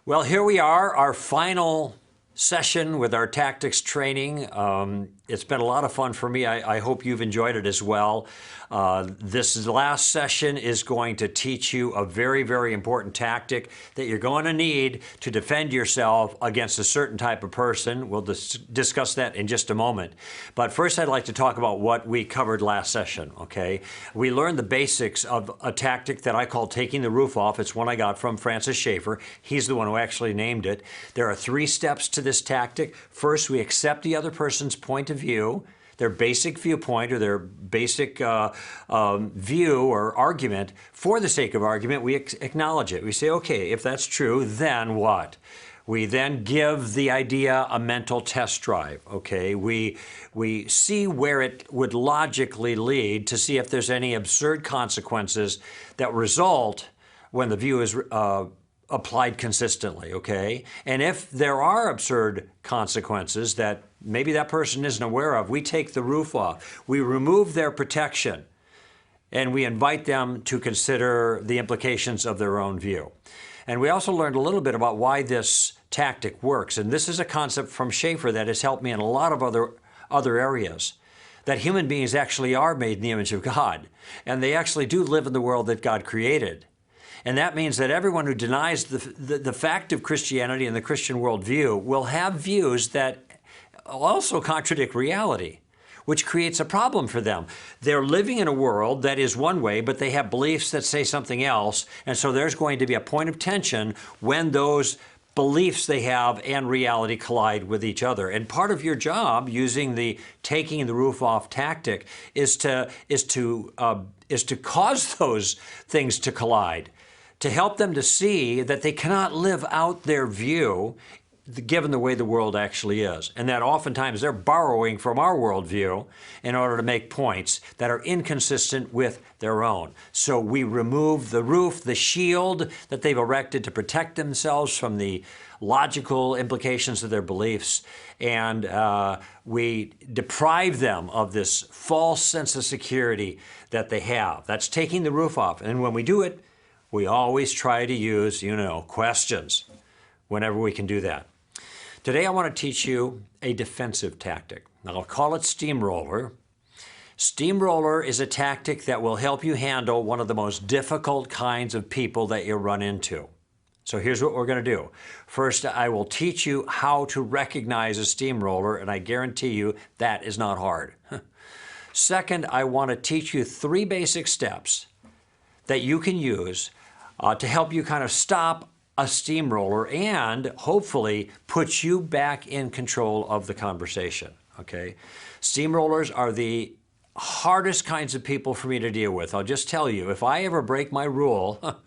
Well, here we are, our final session with our tactics training. It's been a lot of fun for me. I hope you've enjoyed it as well. This last session is going to teach you a very, very important tactic that you're going to need to defend yourself against a certain type of person. We'll discuss that in just a moment. But first, I'd like to talk about what we covered last session, okay? We learned the basics of a tactic that I call taking the roof off. It's one I got from Francis Schaeffer. He's the one who actually named it. There are 3 steps to this tactic. First, we accept the other person's point of view, their basic viewpoint or their basic view or argument. For the sake of argument, we acknowledge it. We say, okay, if that's true, then what? We then give the idea a mental test drive, okay? We see where it would logically lead to see if there's any absurd consequences that result when the view is applied consistently, okay? And if there are absurd consequences that maybe that person isn't aware of, we take the roof off. We remove their protection, and we invite them to consider the implications of their own view. And we also learned a little bit about why this tactic works. And this is a concept from Schaeffer that has helped me in a lot of other areas. That human beings actually are made in the image of God, and they actually do live in the world that God created. And that means that everyone who denies the fact of Christianity and the Christian worldview will have views that also contradict reality, which creates a problem for them. They're living in a world that is one way, but they have beliefs that say something else. And so there's going to be a point of tension when those beliefs they have and reality collide with each other. And part of your job using the taking the roof off tactic is to cause those things to collide, to help them to see that they cannot live out their view given the way the world actually is. And that oftentimes they're borrowing from our worldview in order to make points that are inconsistent with their own. So we remove the roof, the shield that they've erected to protect themselves from the logical implications of their beliefs, and we deprive them of this false sense of security that they have. That's taking the roof off. And when we do it, we always try to use, questions whenever we can do that. Today I want to teach you a defensive tactic. I'll call it steamroller. Steamroller is a tactic that will help you handle one of the most difficult kinds of people that you run into. So here's what we're going to do. First, I will teach you how to recognize a steamroller, and I guarantee you that is not hard. Second, I want to teach you 3 basic steps that you can use to help you kind of stop a steamroller and hopefully put you back in control of the conversation, okay? Steamrollers are the hardest kinds of people for me to deal with. I'll just tell you, if I ever break my rule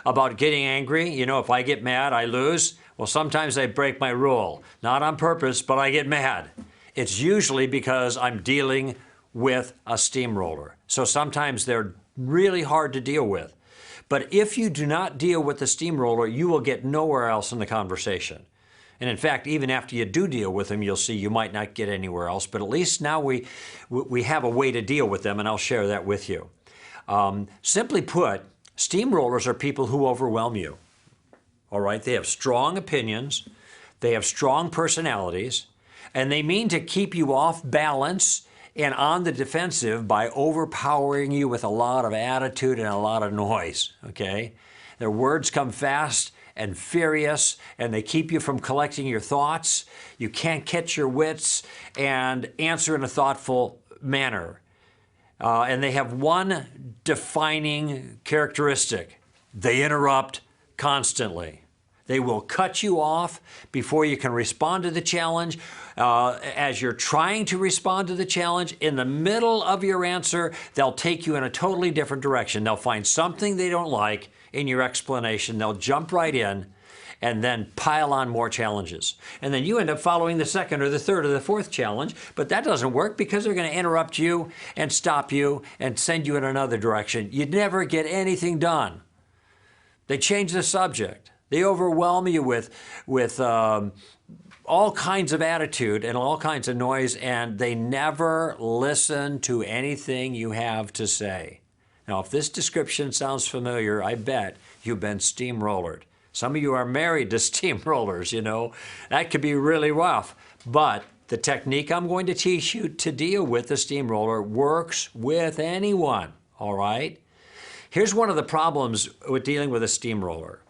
about getting angry, if I get mad, I lose. Well, sometimes I break my rule, not on purpose, but I get mad. It's usually because I'm dealing with a steamroller. So sometimes they're really hard to deal with. But if you do not deal with the steamroller, you will get nowhere else in the conversation. And in fact, even after you do deal with them, you'll see you might not get anywhere else. But at least now we have a way to deal with them, and I'll share that with you. Simply put, steamrollers are people who overwhelm you. All right? They have strong opinions. They have strong personalities. And they mean to keep you off balance and on the defensive by overpowering you with a lot of attitude and a lot of noise, okay? Their words come fast and furious, and they keep you from collecting your thoughts. You can't catch your wits and answer in a thoughtful manner. And they have one defining characteristic. They interrupt constantly. They will cut you off before you can respond to the challenge. As you're trying to respond to the challenge, in the middle of your answer, they'll take you in a totally different direction. They'll find something they don't like in your explanation. They'll jump right in and then pile on more challenges. And then you end up following the second or the third or the fourth challenge, but that doesn't work because they're going to interrupt you and stop you and send you in another direction. You'd never get anything done. They change the subject. They overwhelm you with all kinds of attitude and all kinds of noise, and they never listen to anything you have to say. Now, if this description sounds familiar, I bet you've been steamrollered. Some of you are married to steamrollers, you know. That could be really rough. But the technique I'm going to teach you to deal with the steamroller works with anyone, all right? Here's one of the problems with dealing with a steamroller.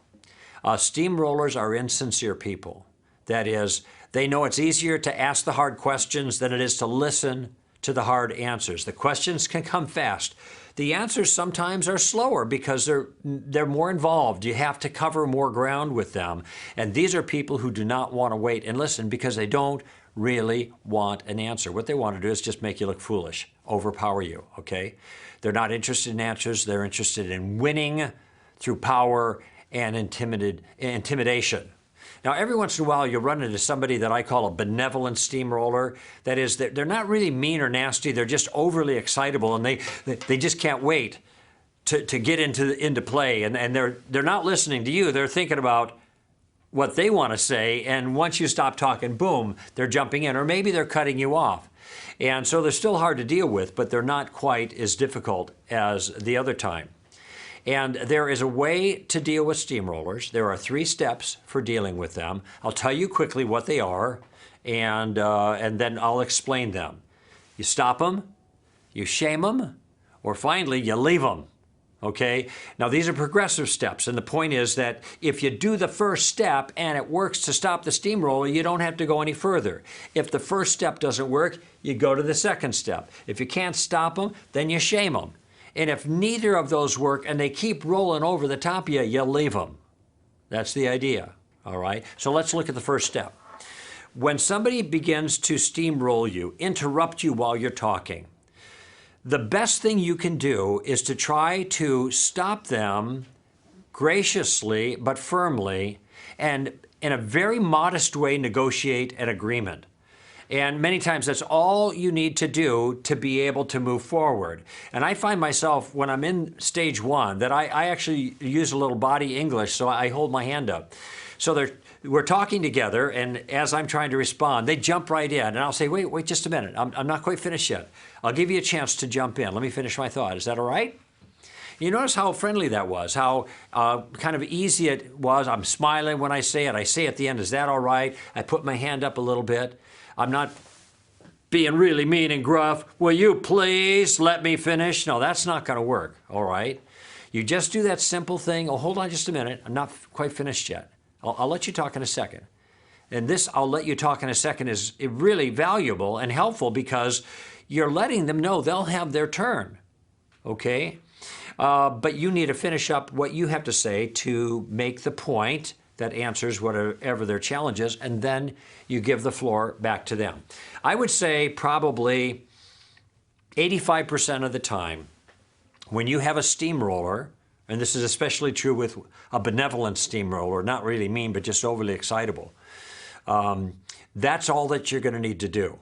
Steamrollers are insincere people. That is, they know it's easier to ask the hard questions than it is to listen to the hard answers. The questions can come fast. The answers sometimes are slower because they're more involved. You have to cover more ground with them. And these are people who do not want to wait and listen because they don't really want an answer. What they want to do is just make you look foolish, overpower you, okay? They're not interested in answers. They're interested in winning through power and intimidation. Now, every once in a while, you'll run into somebody that I call a benevolent steamroller. That is, they're not really mean or nasty. They're just overly excitable, and they just can't wait to get into play. And they're not listening to you. They're thinking about what they want to say, and once you stop talking, boom, they're jumping in, or maybe they're cutting you off. And so they're still hard to deal with, but they're not quite as difficult as the other time. And there is a way to deal with steamrollers. There are 3 steps for dealing with them. I'll tell you quickly what they are, and then I'll explain them. You stop them, you shame them, or finally, you leave them. Okay? Now, these are progressive steps, and the point is that if you do the first step and it works to stop the steamroller, you don't have to go any further. If the first step doesn't work, you go to the second step. If you can't stop them, then you shame them. And if neither of those work and they keep rolling over the top of you, you leave them. That's the idea, all right? So let's look at the first step. When somebody begins to steamroll you, interrupt you while you're talking, the best thing you can do is to try to stop them graciously but firmly and in a very modest way negotiate an agreement. And many times that's all you need to do to be able to move forward. And I find myself, when I'm in stage 1, that I actually use a little body English, so I hold my hand up. So we're talking together, and as I'm trying to respond, they jump right in. And I'll say, wait just a minute. I'm not quite finished yet. I'll give you a chance to jump in. Let me finish my thought. Is that all right? You notice how friendly that was, how kind of easy it was. I'm smiling when I say it. I say at the end, is that all right? I put my hand up a little bit. I'm not being really mean and gruff. Will you please let me finish? No, that's not going to work, all right? You just do that simple thing. Oh, hold on just a minute. I'm not quite finished yet. I'll let you talk in a second. And this I'll let you talk in a second is really valuable and helpful because you're letting them know they'll have their turn, okay? But you need to finish up what you have to say to make the point that answers whatever their challenge is, and then you give the floor back to them. I would say probably 85% of the time when you have a steamroller, and this is especially true with a benevolent steamroller, not really mean, but just overly excitable, that's all that you're going to need to do.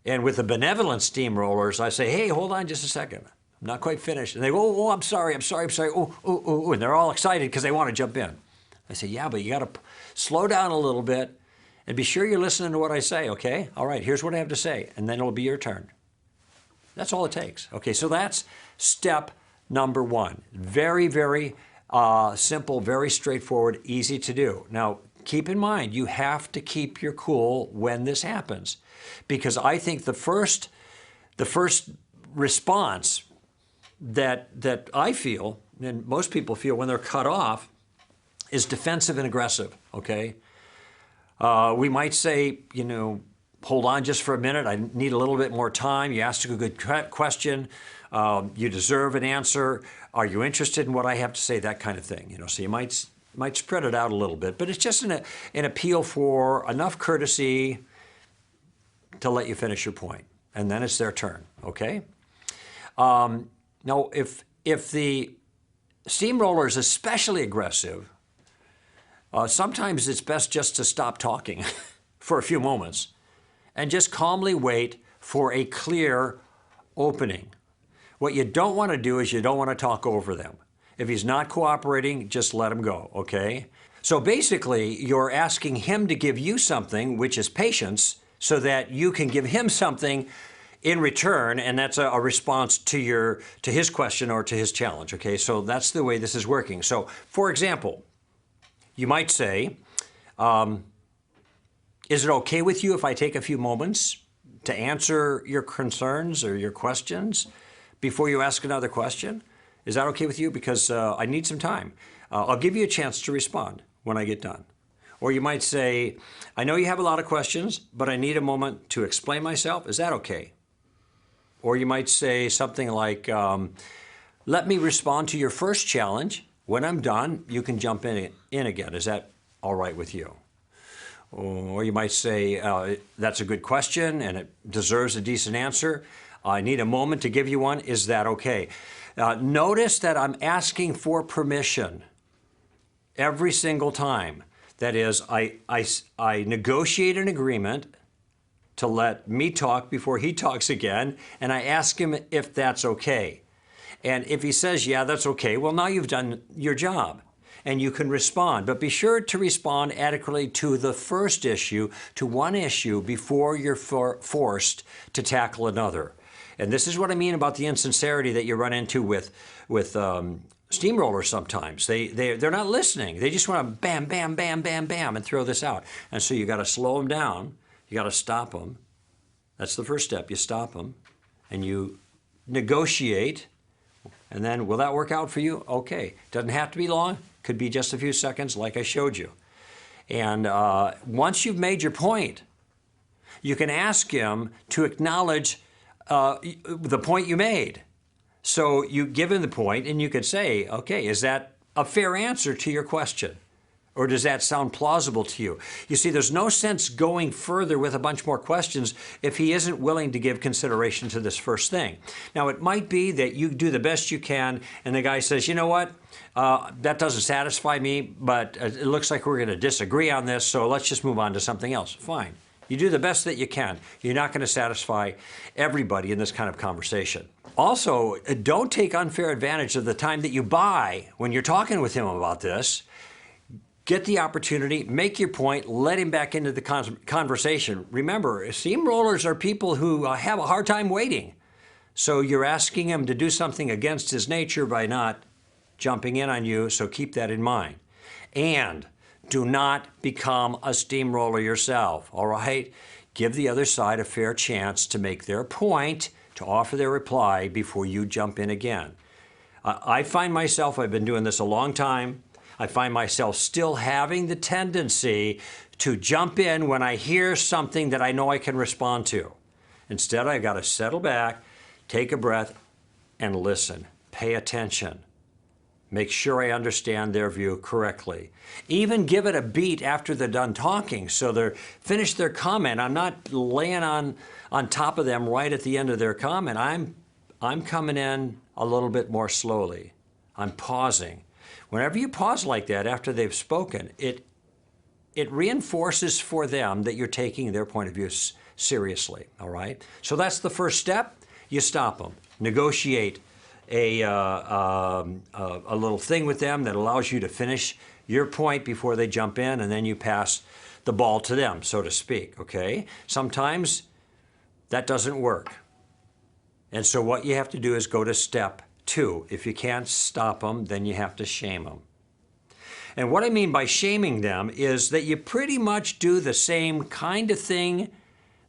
And with the benevolent steamrollers, I say, hey, hold on just a second. I'm not quite finished. And they go, oh, I'm sorry. Oh, and they're all excited because they want to jump in. I say, yeah, but you got to slow down a little bit and be sure you're listening to what I say, okay? All right, here's what I have to say, and then it'll be your turn. That's all it takes. Okay, so that's step number 1. Very, very simple, very straightforward, easy to do. Now, keep in mind, you have to keep your cool when this happens, because I think the first response that I feel, and most people feel when they're cut off, is defensive and aggressive, okay? We might say, you know, hold on just for a minute. I need a little bit more time. You asked a good question. You deserve an answer. Are you interested in what I have to say? That kind of thing, you know. So you might spread it out a little bit, but it's just an appeal for enough courtesy to let you finish your point, and then it's their turn, okay? Now, if the steamroller is especially aggressive, sometimes it's best just to stop talking for a few moments and just calmly wait for a clear opening. What you don't want to do is you don't want to talk over them. If he's not cooperating, just let him go, okay? So basically, you're asking him to give you something, which is patience, so that you can give him something in return, and that's a response to his question or to his challenge, okay? So that's the way this is working. So, for example, You might say, is it okay with you if I take a few moments to answer your concerns or your questions before you ask another question? Is that okay with you? Because I need some time. I'll give you a chance to respond when I get done. Or you might say, I know you have a lot of questions, but I need a moment to explain myself. Is that okay? Or you might say something like, let me respond to your first challenge. When I'm done, you can jump in again. Is that all right with you? Or you might say, that's a good question and it deserves a decent answer. I need a moment to give you one. Is that okay? Notice that I'm asking for permission every single time. That is, I negotiate an agreement to let me talk before he talks again, and I ask him if that's okay. And if he says, yeah, that's okay, well, now you've done your job and you can respond. But be sure to respond adequately to the first issue, to one issue, before you're forced to tackle another. And this is what I mean about the insincerity that you run into with steamrollers sometimes. They're not listening. They just want to bam, bam, bam, bam, bam, and throw this out. And so you got to slow them down. You got to stop them. That's the first step. You stop them and you negotiate. And then, will that work out for you? Okay. Doesn't have to be long. Could be just a few seconds like I showed you. And once you've made your point, you can ask him to acknowledge the point you made. So you give him the point and you could say, okay, is that a fair answer to your question? Or does that sound plausible to you? You see, there's no sense going further with a bunch more questions if he isn't willing to give consideration to this first thing. Now, it might be that you do the best you can and the guy says, you know what, that doesn't satisfy me, but it looks like we're going to disagree on this, so let's just move on to something else. Fine. You do the best that you can. You're not going to satisfy everybody in this kind of conversation. Also, don't take unfair advantage of the time that you buy when you're talking with him about this. Get the opportunity, make your point, let him back into the conversation. Remember, steamrollers are people who have a hard time waiting. So you're asking him to do something against his nature by not jumping in on you, so keep that in mind. And do not become a steamroller yourself, all right? Give the other side a fair chance to make their point, to offer their reply before you jump in again. I find myself, I've been doing this a long time, I find myself still having the tendency to jump in when I hear something that I know I can respond to. Instead, I got to settle back, take a breath, and listen. Pay attention. Make sure I understand their view correctly. Even give it a beat after they're done talking so they're finished their comment. I'm not laying on top of them right at the end of their comment. I'm coming in a little bit more slowly. I'm pausing. Whenever you pause like that after they've spoken, it reinforces for them that you're taking their point of view seriously, all right? So that's the first step. You stop them. Negotiate a little thing with them that allows you to finish your point before they jump in, and then you pass the ball to them, so to speak, okay? Sometimes that doesn't work. And so what you have to do is go to step 2. If you can't stop them, then you have to shame them. And what I mean by shaming them is that you pretty much do the same kind of thing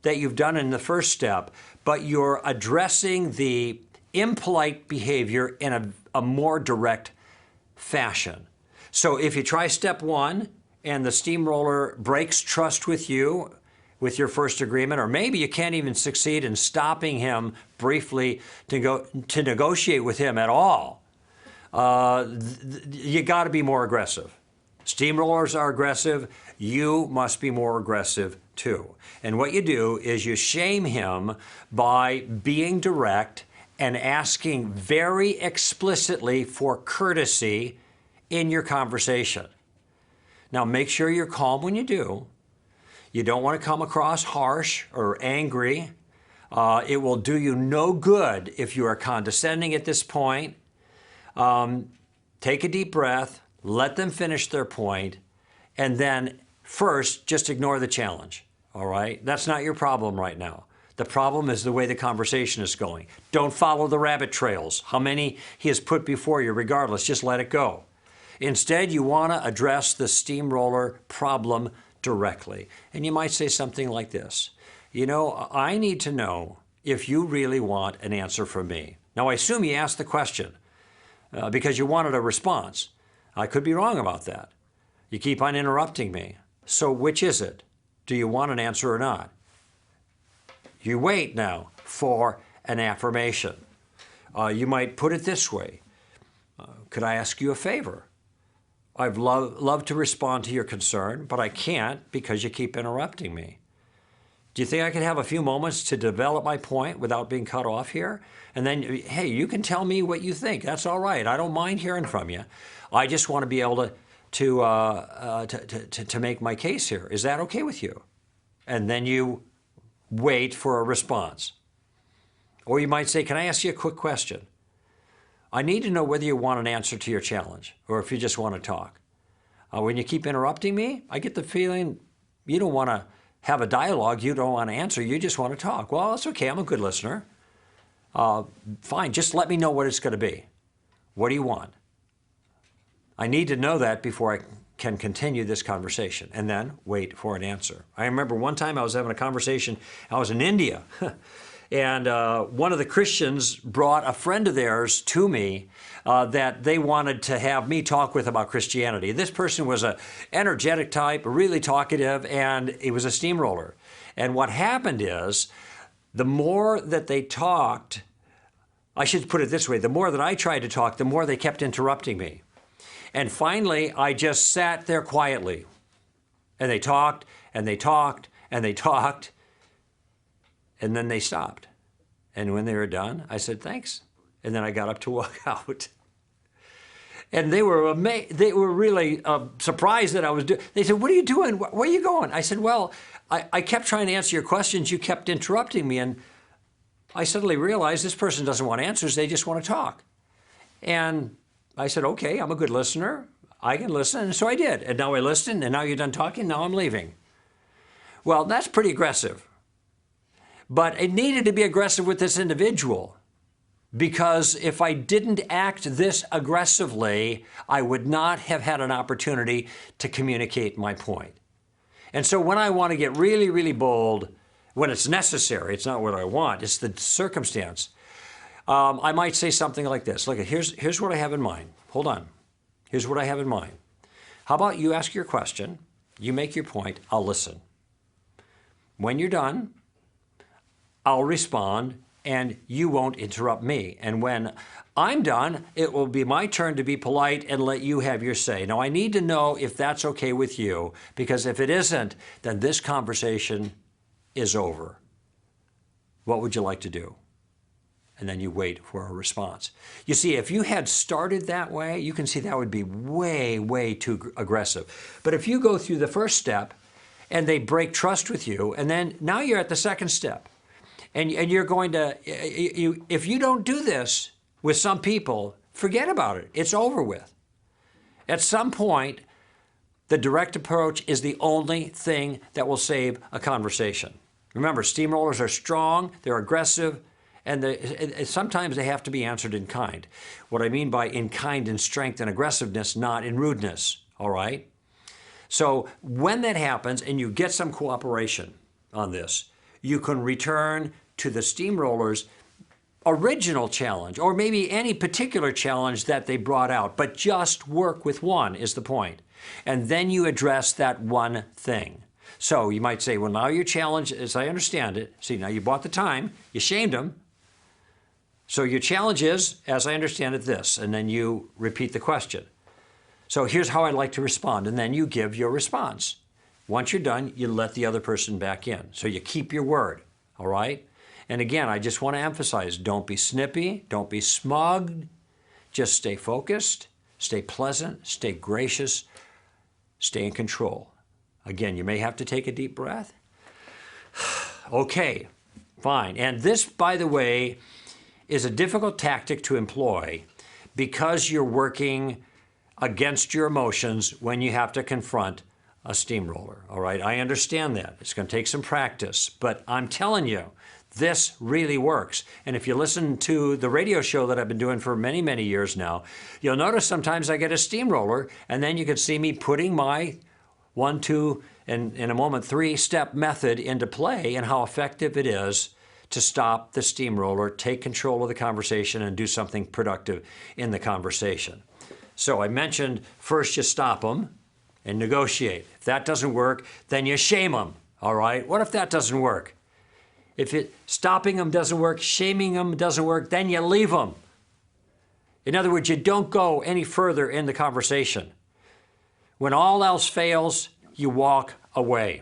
that you've done in the first step, but you're addressing the impolite behavior in a more direct fashion. So if you try step 1 and the steamroller breaks trust with you, with your first agreement, or maybe you can't even succeed in stopping him briefly to negotiate with him at all, you got to be more aggressive. Steamrollers are aggressive. You must be more aggressive too. And what you do is you shame him by being direct and asking very explicitly for courtesy in your conversation. Now, make sure you're calm when you do. You don't want to come across harsh or angry. It will do you no good if you are condescending at this point. Take a deep breath, let them finish their point, and then first, just ignore the challenge, all right? That's not your problem right now. The problem is the way the conversation is going. Don't follow the rabbit trails. How many he has put before you, regardless, just let it go. Instead, you want to address the steamroller problem directly. And you might say something like this: you know, I need to know if you really want an answer from me. Now, I assume you asked the question because you wanted a response. I could be wrong about that. You keep on interrupting me. So which is it? Do you want an answer or not? You wait now for an affirmation. You might put it this way. Could I ask you a favor? I'd love to respond to your concern, but I can't because you keep interrupting me. Do you think I could have a few moments to develop my point without being cut off here? And then, hey, you can tell me what you think. That's all right. I don't mind hearing from you. I just want to be able to make my case here. Is that okay with you? And then you wait for a response. Or you might say, can I ask you a quick question? I need to know whether you want an answer to your challenge or if you just want to talk. When you keep interrupting me, I get the feeling you don't want to have a dialogue, you don't want to answer, you just want to talk. Well, that's okay, I'm a good listener. Fine, just let me know what it's going to be. What do you want? I need to know that before I can continue this conversation, and then wait for an answer. I remember one time I was having a conversation, I was in India, and one of the Christians brought a friend of theirs to me that they wanted to have me talk with about Christianity. This person was an energetic type, really talkative, and he was a steamroller. And what happened is, the more that they talked, I should put it this way, the more that I tried to talk, the more they kept interrupting me. And finally, I just sat there quietly. And they talked, and they talked, and they talked, and then they stopped. And when they were done, I said, thanks. And then I got up to walk out. And they were they were really surprised that I was doing. They said, what are you doing? Where are you going? I said, well, I kept trying to answer your questions. You kept interrupting me. And I suddenly realized this person doesn't want answers. They just want to talk. And I said, okay, I'm a good listener. I can listen. And so I did. And now I listened. And now you're done talking. Now I'm leaving. Well, that's pretty aggressive. But it needed to be aggressive with this individual, because if I didn't act this aggressively, I would not have had an opportunity to communicate my point. And so when I want to get really, really bold, when it's necessary, it's not what I want, it's the circumstance, I might say something like this. Look, here's what I have in mind. Hold on. Here's what I have in mind. How about you ask your question, you make your point, I'll listen. When you're done, I'll respond, and you won't interrupt me. And when I'm done, it will be my turn to be polite and let you have your say. Now, I need to know if that's okay with you, because if it isn't, then this conversation is over. What would you like to do? And then you wait for a response. You see, if you had started that way, you can see that would be way, way too aggressive. But if you go through the first step and they break trust with you, and then now you're at the second step, and you're going to, if you don't do this with some people, forget about it. It's over with. At some point, the direct approach is the only thing that will save a conversation. Remember, steamrollers are strong, they're aggressive, and sometimes they have to be answered in kind. What I mean by in kind in strength and aggressiveness, not in rudeness, all right? So when that happens and you get some cooperation on this, you can return to the steamroller's original challenge, or maybe any particular challenge that they brought out, but just work with one is the point. And then you address that one thing. So you might say, well, now your challenge, as I understand it, see, now you bought the time, you shamed them. So your challenge is, as I understand it, this, and then you repeat the question. So here's how I'd like to respond, and then you give your response. Once you're done, you let the other person back in. So you keep your word, all right? And again, I just want to emphasize, don't be snippy, don't be smug, just stay focused, stay pleasant, stay gracious, stay in control. Again, you may have to take a deep breath. Okay, fine. And this, by the way, is a difficult tactic to employ because you're working against your emotions when you have to confront a steamroller, all right? I understand that. It's going to take some practice, but I'm telling you, This really works. And if you listen to the radio show that I've been doing for many, many years now, you'll notice sometimes I get a steamroller, and then you can see me putting my 1, 2, and in a moment 3-step method into play, and how effective it is to stop the steamroller, take control of the conversation, and do something productive in the conversation. So I mentioned first you stop them and negotiate. If that doesn't work, then you shame them. All right? What if that doesn't work? If stopping them doesn't work, shaming them doesn't work, then you leave them. In other words, you don't go any further in the conversation. When all else fails, you walk away.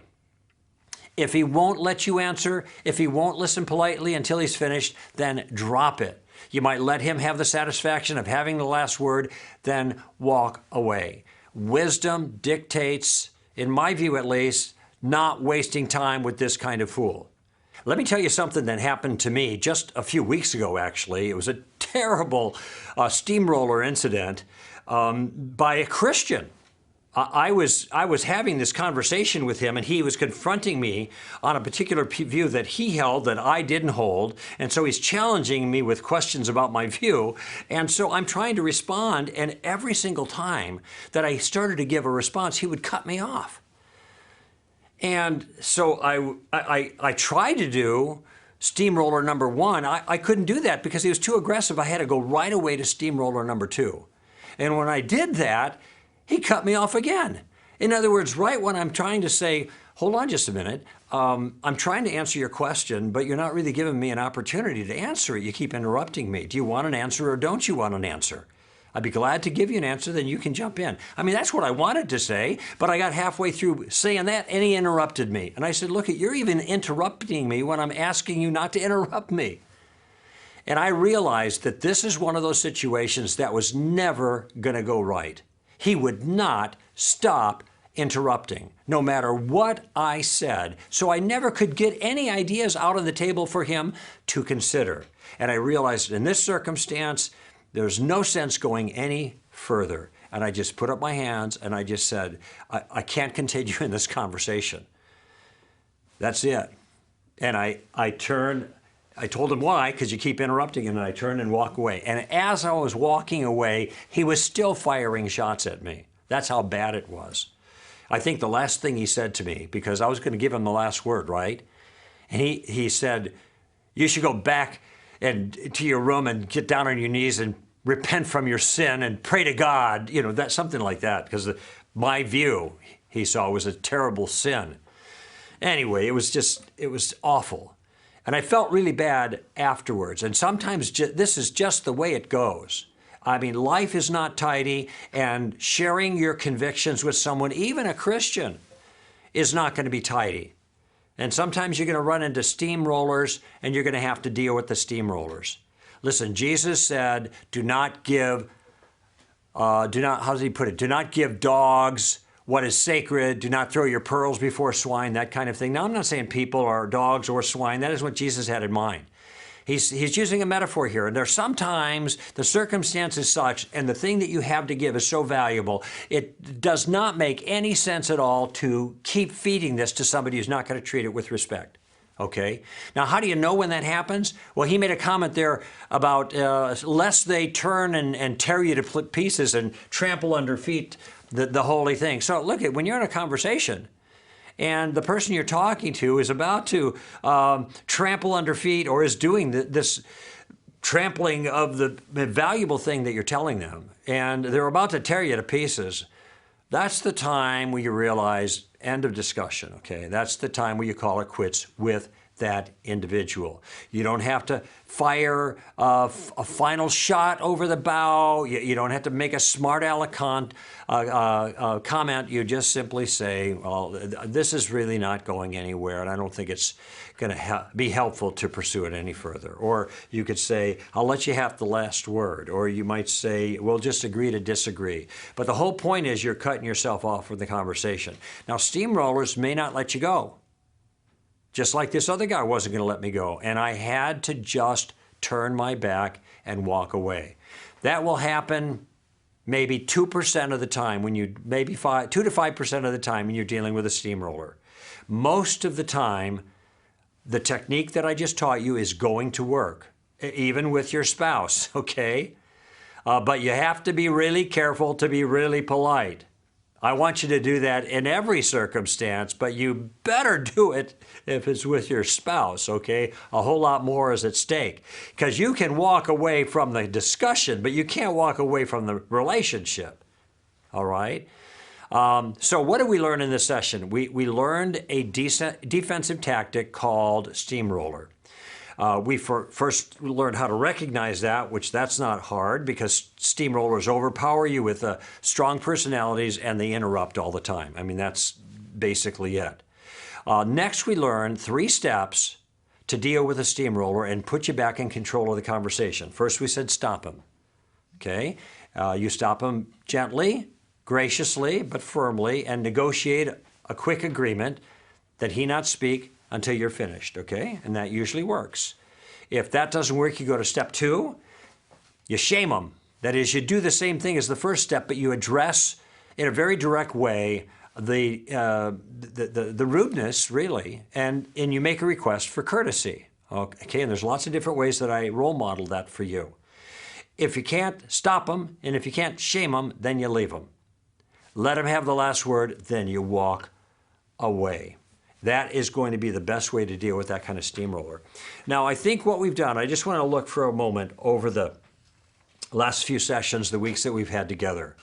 If he won't let you answer, if he won't listen politely until he's finished, then drop it. You might let him have the satisfaction of having the last word, then walk away. Wisdom dictates, in my view at least, not wasting time with this kind of fool. Let me tell you something that happened to me just a few weeks ago, actually. It was a terrible steamroller incident by a Christian. I was having this conversation with him, and he was confronting me on a particular view that he held that I didn't hold. And so he's challenging me with questions about my view. And so I'm trying to respond. And every single time that I started to give a response, he would cut me off. And so I tried to do steamroller number 1. I couldn't do that because he was too aggressive. I had to go right away to steamroller number 2. And when I did that, he cut me off again. In other words, right when I'm trying to say, hold on just a minute, I'm trying to answer your question, but you're not really giving me an opportunity to answer it. You keep interrupting me. Do you want an answer or don't you want an answer? I'd be glad to give you an answer, then you can jump in. I mean, that's what I wanted to say, but I got halfway through saying that and he interrupted me. And I said, look, you're even interrupting me when I'm asking you not to interrupt me. And I realized that this is one of those situations that was never going to go right. He would not stop interrupting, no matter what I said. So I never could get any ideas out on the table for him to consider. And I realized in this circumstance, there's no sense going any further. And I just put up my hands and I just said, I can't continue in this conversation. That's it. And I told him why, because you keep interrupting him, and I turned and walked away. And as I was walking away, he was still firing shots at me. That's how bad it was. I think the last thing he said to me, because I was going to give him the last word, right? And he said, you should go back and to your room and get down on your knees and repent from your sin and pray to God, that something like that, because my view, he saw, was a terrible sin. Anyway, it was awful. And I felt really bad afterwards. And sometimes this is just the way it goes. I mean, life is not tidy, and sharing your convictions with someone, even a Christian, is not going to be tidy. And sometimes you're going to run into steamrollers, and you're going to have to deal with the steamrollers. Listen, Jesus said, do not give dogs what is sacred. Do not throw your pearls before swine, that kind of thing. Now, I'm not saying people are dogs or swine. That is what Jesus had in mind. He's using a metaphor here. And there's sometimes the circumstance is such, and the thing that you have to give is so valuable, it does not make any sense at all to keep feeding this to somebody who's not going to treat it with respect. Okay? Now, how do you know when that happens? Well, he made a comment there about lest they turn and tear you to pieces and trample under feet the holy thing. So look, when you're in a conversation and the person you're talking to is about to trample under feet or is doing this trampling of the valuable thing that you're telling them, and they're about to tear you to pieces, that's the time where you realize, end of discussion, okay? That's the time where you call it quits with that individual. You don't have to fire a final shot over the bow. You don't have to make a smart aleck comment. You just simply say, well, this is really not going anywhere, and I don't think it's going to be helpful to pursue it any further. Or you could say, I'll let you have the last word. Or you might say, we'll just agree to disagree. But the whole point is you're cutting yourself off from the conversation. Now, steamrollers may not let you go. Just like this other guy wasn't going to let me go. And I had to just turn my back and walk away. That will happen maybe 2% of the time, 2 to 5% of the time when you're dealing with a steamroller. Most of the time, The technique that I just taught you is going to work, even with your spouse, okay? But you have to be really careful to be really polite. I want you to do that in every circumstance, but you better do it if it's with your spouse, okay? A whole lot more is at stake. Because you can walk away from the discussion, but you can't walk away from the relationship, all right? So what did we learn in this session? We learned a defensive tactic called steamroller. We first learned how to recognize that, which that's not hard because steamrollers overpower you with strong personalities and they interrupt all the time. I mean, that's basically it. Next, we learned 3 steps to deal with a steamroller and put you back in control of the conversation. First, we said stop him. Okay? You stop him gently, graciously, but firmly, and negotiate a quick agreement that he not speak until you're finished, okay? And that usually works. If that doesn't work, you go to step 2. You shame them. That is, you do the same thing as the first step, but you address in a very direct way the rudeness, really, and you make a request for courtesy, okay? And there's lots of different ways that I role model that for you. If you can't stop them, and if you can't shame them, then you leave them. Let them have the last word, then you walk away. That is going to be the best way to deal with that kind of steamroller. Now, I think what we've done, I just want to look for a moment over the last few sessions, the weeks that we've had together.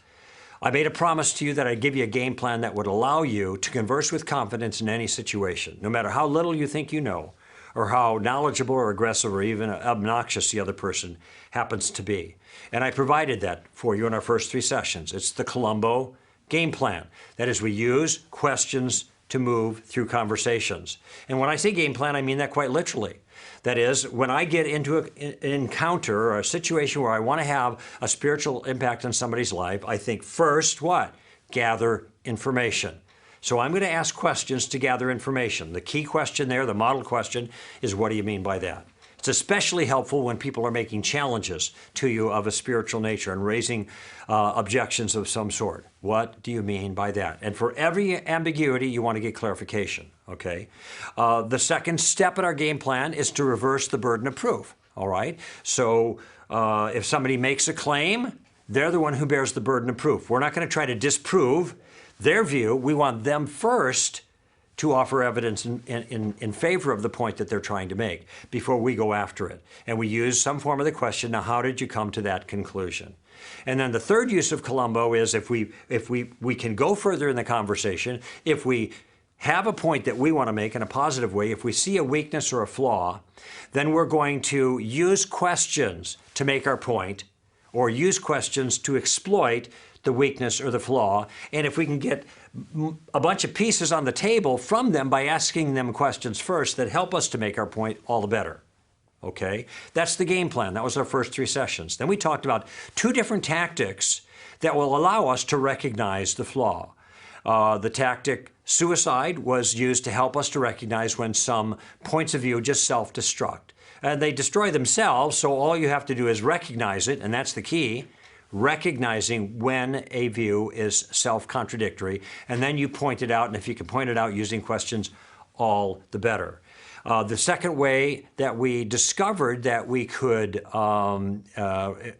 I made a promise to you that I'd give you a game plan that would allow you to converse with confidence in any situation, no matter how little you think you know, or how knowledgeable or aggressive or even obnoxious the other person happens to be. And I provided that for you in our first 3 sessions. It's the Columbo game plan. That is, we use questions to move through conversations. And when I say game plan, I mean that quite literally. That is, when I get into an encounter or a situation where I want to have a spiritual impact on somebody's life, I think first, what? Gather information. So I'm going to ask questions to gather information. The key question there, the model question, is what do you mean by that? It's especially helpful when people are making challenges to you of a spiritual nature and raising objections of some sort. What do you mean by that? And for every ambiguity, you want to get clarification, okay? The second step in our game plan is to reverse the burden of proof, all right? So if somebody makes a claim, they're the one who bears the burden of proof. We're not going to try to disprove their view. We want them first to offer evidence in favor of the point that they're trying to make before we go after it. And we use some form of the question, now how did you come to that conclusion? And then the third use of Columbo is if we can go further in the conversation, if we have a point that we want to make in a positive way, if we see a weakness or a flaw, then we're going to use questions to make our point, or use questions to exploit the weakness or the flaw. And if we can get a bunch of pieces on the table from them by asking them questions first that help us to make our point, all the better. Okay? That's the game plan. That was our first 3 sessions. Then we talked about 2 different tactics that will allow us to recognize the flaw. The tactic suicide was used to help us to recognize when some points of view just self-destruct. And they destroy themselves, so all you have to do is recognize it, and that's the key. Recognizing when a view is self-contradictory, and then you point it out, and if you can point it out using questions, all the better. The second way that we discovered that we could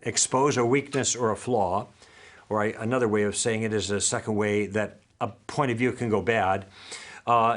expose a weakness or a flaw, or another way of saying it is a second way that a point of view can go bad,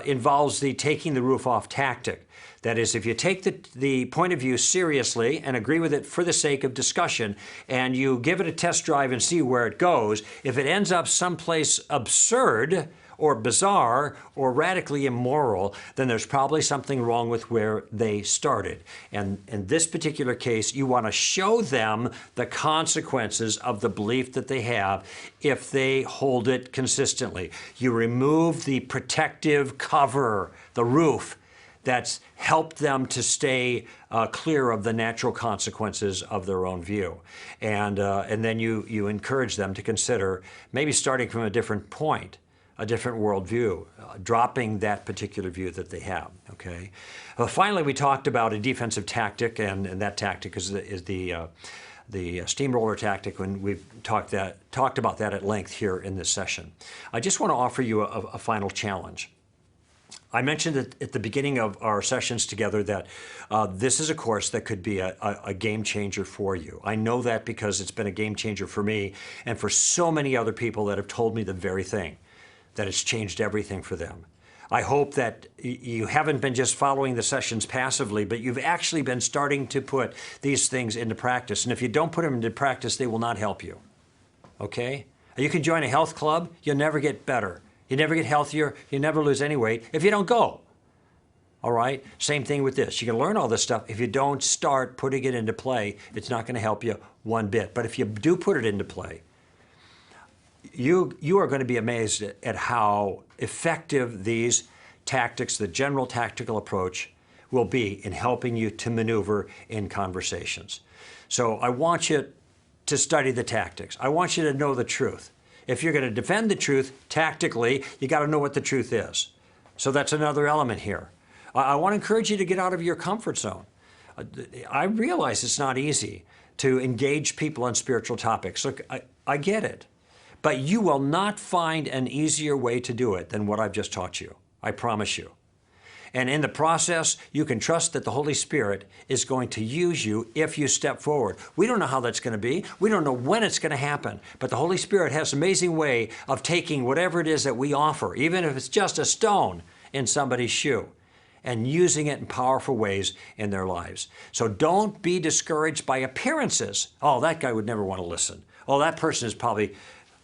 involves the taking the roof off tactic. That is, if you take the point of view seriously and agree with it for the sake of discussion, and you give it a test drive and see where it goes, if it ends up someplace absurd or bizarre or radically immoral, then there's probably something wrong with where they started. And in this particular case, you want to show them the consequences of the belief that they have if they hold it consistently. You remove the protective cover, the roof, that's helped them to stay clear of the natural consequences of their own view. And then you encourage them to consider maybe starting from a different point, a different worldview, dropping that particular view that they have, okay? Finally, we talked about a defensive tactic, and that tactic is the steamroller tactic, when we've talked about that at length here in this session. I just want to offer you a final challenge. I mentioned at the beginning of our sessions together that this is a course that could be a game changer for you. I know that because it's been a game changer for me and for so many other people that have told me the very thing, that it's changed everything for them. I hope that you haven't been just following the sessions passively, but you've actually been starting to put these things into practice. And if you don't put them into practice, they will not help you. Okay? You can join a health club. You'll never get better. You never get healthier. You never lose any weight if you don't go. All right? Same thing with this. You can learn all this stuff. If you don't start putting it into play, it's not going to help you one bit. But if you do put it into play, you are going to be amazed at how effective these tactics, the general tactical approach, will be in helping you to maneuver in conversations. So I want you to study the tactics. I want you to know the truth. If you're going to defend the truth tactically, you got to know what the truth is. So that's another element here. I want to encourage you to get out of your comfort zone. I realize it's not easy to engage people on spiritual topics. Look, I get it. But you will not find an easier way to do it than what I've just taught you. I promise you. And in the process, you can trust that the Holy Spirit is going to use you if you step forward. We don't know how that's going to be. We don't know when it's going to happen. But the Holy Spirit has an amazing way of taking whatever it is that we offer, even if it's just a stone in somebody's shoe, and using it in powerful ways in their lives. So don't be discouraged by appearances. Oh, that guy would never want to listen. Oh, that person is probably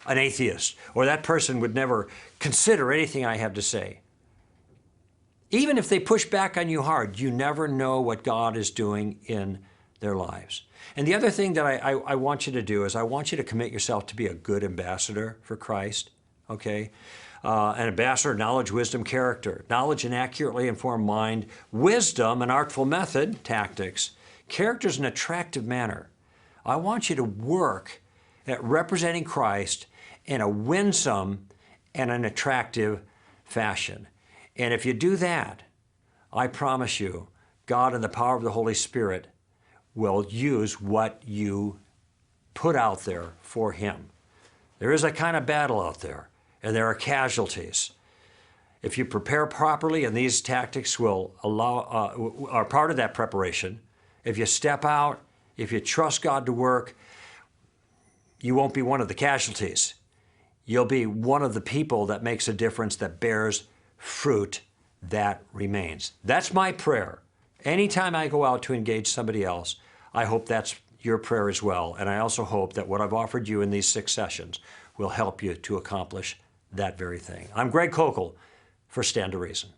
an atheist, or that person would never consider anything I have to say. Even if they push back on you hard, you never know what God is doing in their lives. And the other thing that I want you to do is I want you to commit yourself to be a good ambassador for Christ, okay? An ambassador, knowledge, wisdom, character. Knowledge, an accurately informed mind. Wisdom, an artful method, tactics. Character is an attractive manner. I want you to work at representing Christ in a winsome and an attractive fashion. And if you do that, I promise you, God and the power of the Holy Spirit will use what you put out there for Him. There is a kind of battle out there, and there are casualties. If you prepare properly, and these tactics will are part of that preparation, if you step out, if you trust God to work, you won't be one of the casualties. You'll be one of the people that makes a difference, that bears fruit that remains. That's my prayer. Anytime I go out to engage somebody else, I hope that's your prayer as well. And I also hope that what I've offered you in these 6 sessions will help you to accomplish that very thing. I'm Greg Koukl for Stand to Reason.